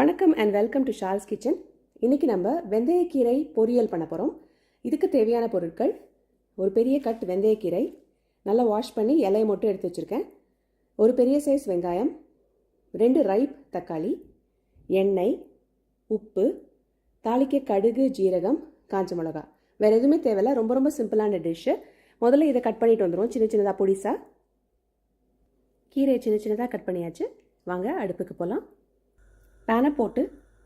வணக்கம் and welcome to shawls kitchen. இன்றைக்கி நம்ம வெந்தயக்கீரை பொரியல் பண்ண போகிறோம். இதுக்கு தேவையான பொருட்கள்: ஒரு பெரிய கட் வெந்தயக்கீரை, நல்லா வாஷ் பண்ணி இலையை மட்டும் எடுத்து வச்சுருக்கேன். ஒரு பெரிய சைஸ் வெங்காயம், 2 ரைப் தக்காளி, எண்ணெய், உப்பு, தாளிக்க கடுகு, ஜீரகம், காஞ்ச மிளகா. வேறு எதுவுமே தேவையில்லை. ரொம்ப ரொம்ப சிம்பிளான டிஷ்ஷு. முதல்ல இதை கட் பண்ணிட்டு வந்துடுவோம். சின்ன சின்னதாக பொடிசா கீரையை சின்ன சின்னதாக கட் பண்ணியாச்சு. வாங்க அடுப்புக்கு போகலாம். பேனை போட்டு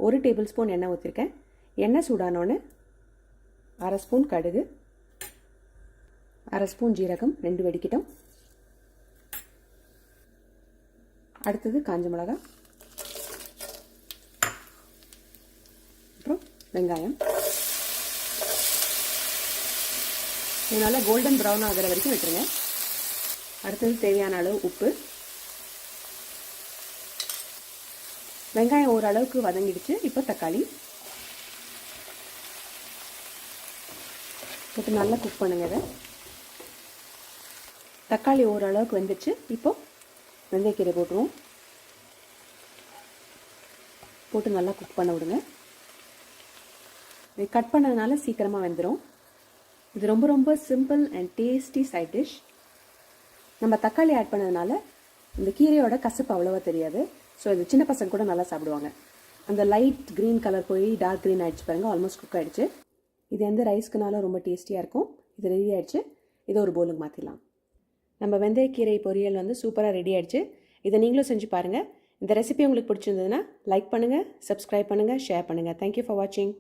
1 டேபிள் ஸ்பூன் எண்ணெய் ஊற்றிருக்கேன். எண்ணெய் சூடானோன்னு 1/2 ஸ்பூன் கடுகு, 1/2 ஸ்பூன் ஜீரகம், 2 வெடிக்கிட்டோம். அடுத்தது காஞ்ச மிளகா, அப்புறம் வெங்காயம். இதனால் கோல்டன் ப்ரௌன் ஆகிற வரைக்கும் விட்டுருங்க. அடுத்தது தேவையான அளவு உப்பு. வெங்காயம் ஓரளவுக்கு வதங்கிடுச்சு. இப்போ தக்காளி போட்டு நல்லா குக் பண்ணுங்க. இதை தக்காளி ஓரளவுக்கு வெந்துச்சு. இப்போது வெந்தயக்கீரை போட்டுருவோம். போட்டு நல்லா குக் பண்ண விடுங்க. இது கட் பண்ணதுனால சீக்கிரமாக வெந்துடும். இது ரொம்ப ரொம்ப simple and tasty side dish. நம்ம தக்காளி ஆட் பண்ணதுனால இந்த கீரையோட கசப்பு அவ்வளோவா தெரியாது. ஸோ இது சின்ன பசங்க கூட நல்லா சாப்பிடுவாங்க. அந்த லைட் க்ரீன் கலர் போய் டார்க் க்ரீன் ஆகிடுச்சு பாருங்கள். ஆல்மோஸ்ட் குக் ஆகிடுச்சு. இது எந்த ரைஸ்க்குனாலும் ரொம்ப டேஸ்டியாக இருக்கும். இது ரெடி ஆகிடுச்சு. இதை ஒரு பவுலுக்கு மாற்றிடலாம். நம்ம வெந்தயக்கீரை பொரியல் சூப்பராக ரெடி ஆகிடுச்சு. இதை நீங்களும் செஞ்சு பாருங்கள். இந்த ரெசிபி உங்களுக்கு பிடிச்சிருந்ததுன்னா லைக் பண்ணுங்கள், சப்ஸ்கிரைப் பண்ணுங்கள், ஷேர் பண்ணுங்கள். தேங்க்யூ ஃபார் வாட்சிங்.